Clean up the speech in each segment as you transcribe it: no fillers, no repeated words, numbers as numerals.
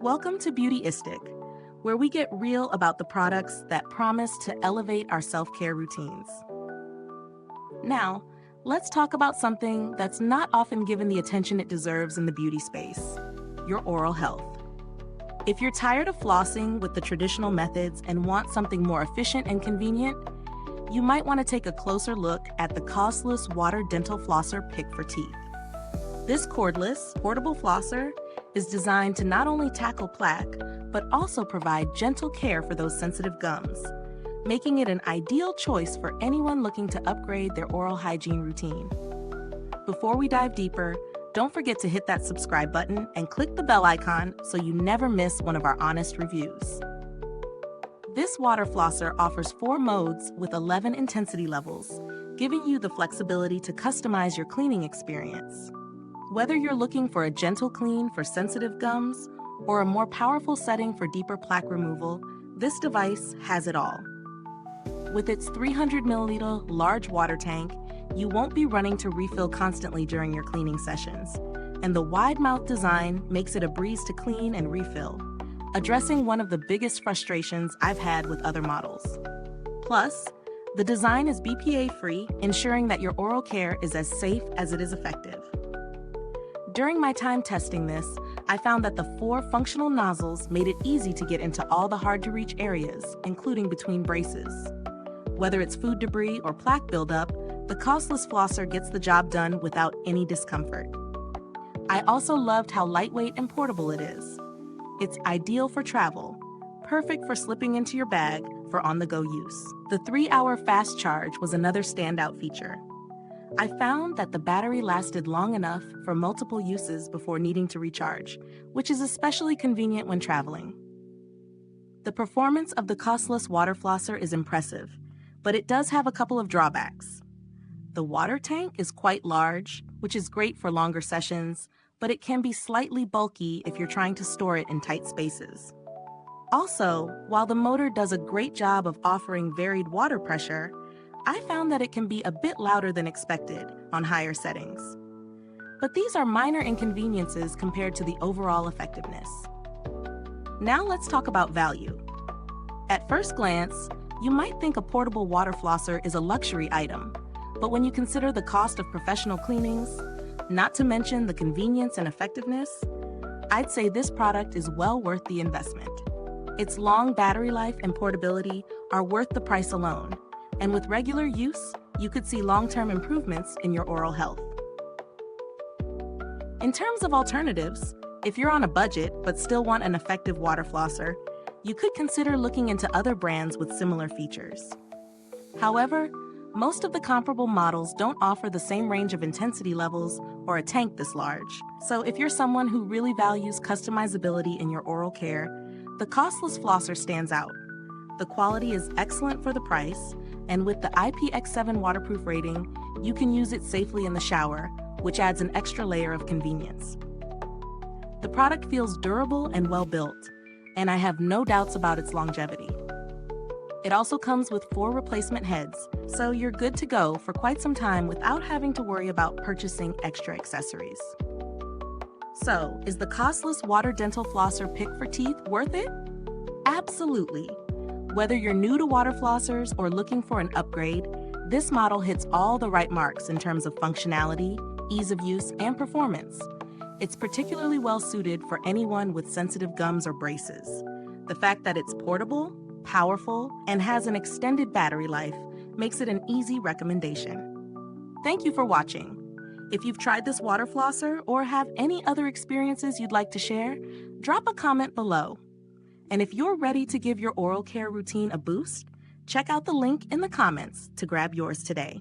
Welcome to Beautyistic, where we get real about the products that promise to elevate our self-care routines. Now, let's talk about something that's not often given the attention it deserves in the beauty space: your oral health. If you're tired of flossing with the traditional methods and want something more efficient and convenient, you might want to take a closer look at the COSLUS Water Dental Flosser Pick for Teeth. This cordless, portable flosser is designed to not only tackle plaque, but also provide gentle care for those sensitive gums, making it an ideal choice for anyone looking to upgrade their oral hygiene routine. Before we dive deeper, don't forget to hit that subscribe button and click the bell icon so you never miss one of our honest reviews. This water flosser offers 4 modes with 11 intensity levels, giving you the flexibility to customize your cleaning experience. Whether you're looking for a gentle clean for sensitive gums or a more powerful setting for deeper plaque removal, this device has it all. With its 300 milliliter large water tank, you won't be running to refill constantly during your cleaning sessions, and the wide mouth design makes it a breeze to clean and refill, addressing one of the biggest frustrations I've had with other models. Plus, the design is BPA-free, ensuring that your oral care is as safe as it is effective. During my time testing this, I found that the 4 functional nozzles made it easy to get into all the hard-to-reach areas, including between braces. Whether it's food debris or plaque buildup, the COSLUS flosser gets the job done without any discomfort. I also loved how lightweight and portable it is. It's ideal for travel, perfect for slipping into your bag for on-the-go use. The 3-hour fast charge was another standout feature. I found that the battery lasted long enough for multiple uses before needing to recharge, which is especially convenient when traveling. The performance of the COSLUS water flosser is impressive, but it does have a couple of drawbacks. The water tank is quite large, which is great for longer sessions, but it can be slightly bulky if you're trying to store it in tight spaces. Also, while the motor does a great job of offering varied water pressure, I found that it can be a bit louder than expected on higher settings. But these are minor inconveniences compared to the overall effectiveness. Now let's talk about value. At first glance, you might think a portable water flosser is a luxury item, but when you consider the cost of professional cleanings, not to mention the convenience and effectiveness, I'd say this product is well worth the investment. Its long battery life and portability are worth the price alone, and with regular use, you could see long-term improvements in your oral health. In terms of alternatives, if you're on a budget but still want an effective water flosser, you could consider looking into other brands with similar features. However, most of the comparable models don't offer the same range of intensity levels or a tank this large. So if you're someone who really values customizability in your oral care, the COSLUS flosser stands out. The quality is excellent for the price, and with the IPX7 waterproof rating, you can use it safely in the shower, which adds an extra layer of convenience. The product feels durable and well-built, and I have no doubts about its longevity. It also comes with 4 replacement heads, so you're good to go for quite some time without having to worry about purchasing extra accessories. So, is the COSLUS Water Dental Flosser Pick for Teeth worth it? Absolutely. Whether you're new to water flossers or looking for an upgrade, this model hits all the right marks in terms of functionality, ease of use, and performance. It's particularly well suited for anyone with sensitive gums or braces. The fact that it's portable, powerful, and has an extended battery life makes it an easy recommendation. Thank you for watching. If you've tried this water flosser or have any other experiences you'd like to share, drop a comment below. And if you're ready to give your oral care routine a boost, check out the link in the comments to grab yours today.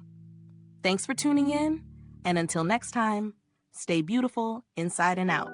Thanks for tuning in, and until next time, stay beautiful inside and out.